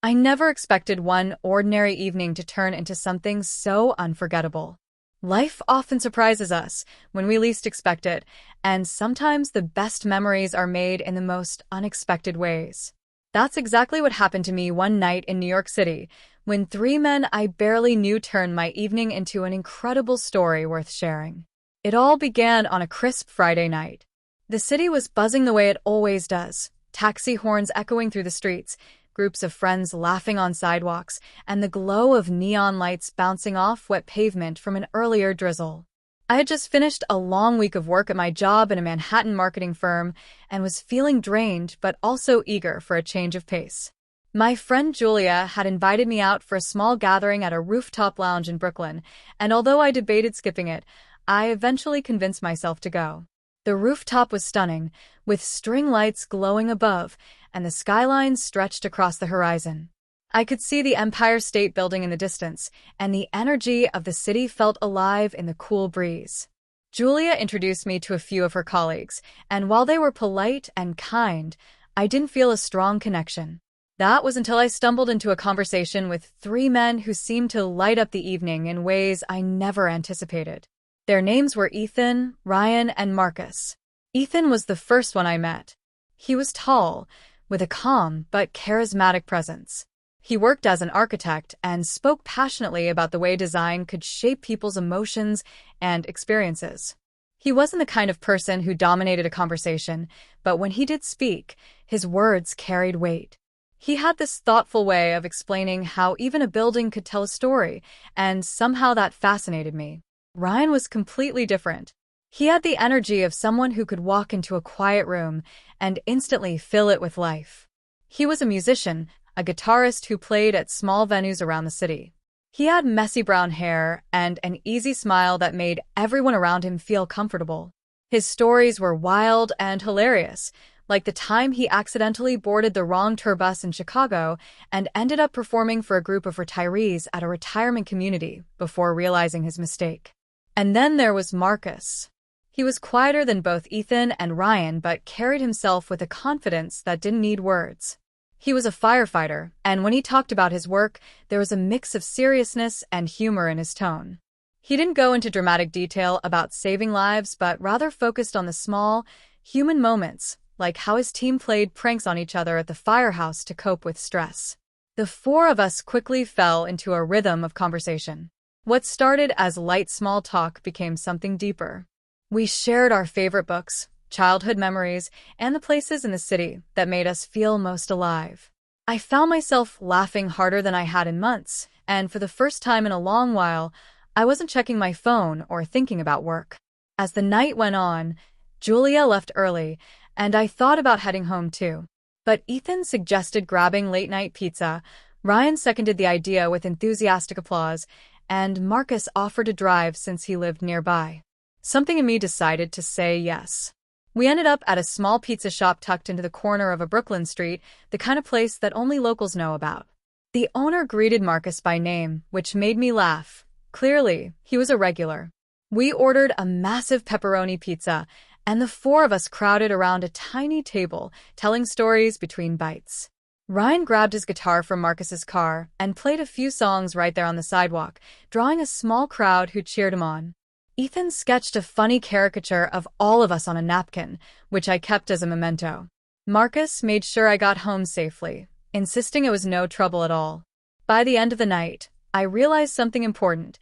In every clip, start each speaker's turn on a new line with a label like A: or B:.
A: I never expected one ordinary evening to turn into something so unforgettable. Life often surprises us when we least expect it, and sometimes the best memories are made in the most unexpected ways. That's exactly what happened to me one night in New York City, when three men I barely knew turned my evening into an incredible story worth sharing. It all began on a crisp Friday night. The city was buzzing the way it always does, taxi horns echoing through the streets, groups of friends laughing on sidewalks, and the glow of neon lights bouncing off wet pavement from an earlier drizzle. I had just finished a long week of work at my job in a Manhattan marketing firm and was feeling drained but also eager for a change of pace. My friend Julia had invited me out for a small gathering at a rooftop lounge in Brooklyn, and although I debated skipping it, I eventually convinced myself to go. The rooftop was stunning, with string lights glowing above, and the skyline stretched across the horizon. I could see the Empire State Building in the distance, and the energy of the city felt alive in the cool breeze. Julia introduced me to a few of her colleagues, and while they were polite and kind, I didn't feel a strong connection. That was until I stumbled into a conversation with three men who seemed to light up the evening in ways I never anticipated. Their names were Ethan, Ryan, and Marcus. Ethan was the first one I met. He was tall, with a calm but charismatic presence. He worked as an architect and spoke passionately about the way design could shape people's emotions and experiences. He wasn't the kind of person who dominated a conversation, but when he did speak, his words carried weight. He had this thoughtful way of explaining how even a building could tell a story, and somehow that fascinated me. Ryan was completely different. He had the energy of someone who could walk into a quiet room and instantly fill it with life. He was a musician, a guitarist who played at small venues around the city. He had messy brown hair and an easy smile that made everyone around him feel comfortable. His stories were wild and hilarious, like the time he accidentally boarded the wrong tour bus in Chicago and ended up performing for a group of retirees at a retirement community before realizing his mistake. And then there was Marcus. He was quieter than both Ethan and Ryan but carried himself with a confidence that didn't need words. He was a firefighter, and when he talked about his work, there was a mix of seriousness and humor in his tone. He didn't go into dramatic detail about saving lives but rather focused on the small, human moments, like how his team played pranks on each other at the firehouse to cope with stress. The four of us quickly fell into a rhythm of conversation. What started as light small talk became something deeper. We shared our favorite books, childhood memories, and the places in the city that made us feel most alive. I found myself laughing harder than I had in months, and for the first time in a long while, I wasn't checking my phone or thinking about work. As the night went on, Julia left early, and I thought about heading home too. But Ethan suggested grabbing late-night pizza, Ryan seconded the idea with enthusiastic applause, and Marcus offered to drive since he lived nearby. Something in me decided to say yes. We ended up at a small pizza shop tucked into the corner of a Brooklyn street, the kind of place that only locals know about. The owner greeted Marcus by name, which made me laugh. Clearly, he was a regular. We ordered a massive pepperoni pizza, and the four of us crowded around a tiny table, telling stories between bites. Ryan grabbed his guitar from Marcus's car and played a few songs right there on the sidewalk, drawing a small crowd who cheered him on. Ethan sketched a funny caricature of all of us on a napkin, which I kept as a memento. Marcus made sure I got home safely, insisting it was no trouble at all. By the end of the night, I realized something important.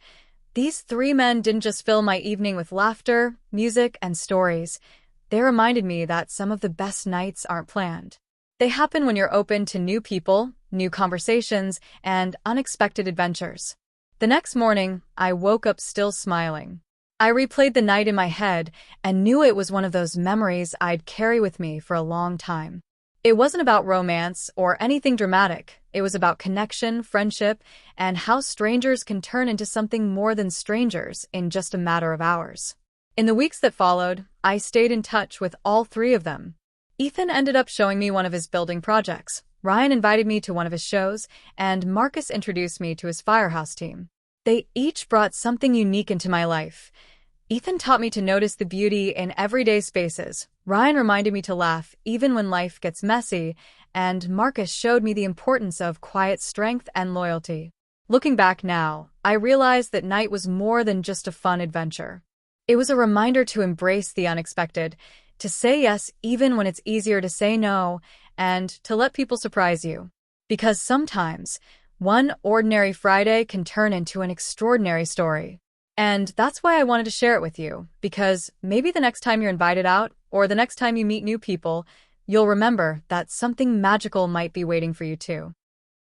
A: These three men didn't just fill my evening with laughter, music, and stories. They reminded me that some of the best nights aren't planned. They happen when you're open to new people, new conversations, and unexpected adventures. The next morning, I woke up still smiling. I replayed the night in my head and knew it was one of those memories I'd carry with me for a long time. It wasn't about romance or anything dramatic. It was about connection, friendship, and how strangers can turn into something more than strangers in just a matter of hours. In the weeks that followed, I stayed in touch with all three of them. Ethan ended up showing me one of his building projects. Ryan invited me to one of his shows, and Marcus introduced me to his firehouse team. They each brought something unique into my life. Ethan taught me to notice the beauty in everyday spaces. Ryan reminded me to laugh even when life gets messy, and Marcus showed me the importance of quiet strength and loyalty. Looking back now, I realize that night was more than just a fun adventure. It was a reminder to embrace the unexpected, to say yes even when it's easier to say no, and to let people surprise you. Because sometimes, one ordinary Friday can turn into an extraordinary story. And that's why I wanted to share it with you, because maybe the next time you're invited out, or the next time you meet new people, you'll remember that something magical might be waiting for you too.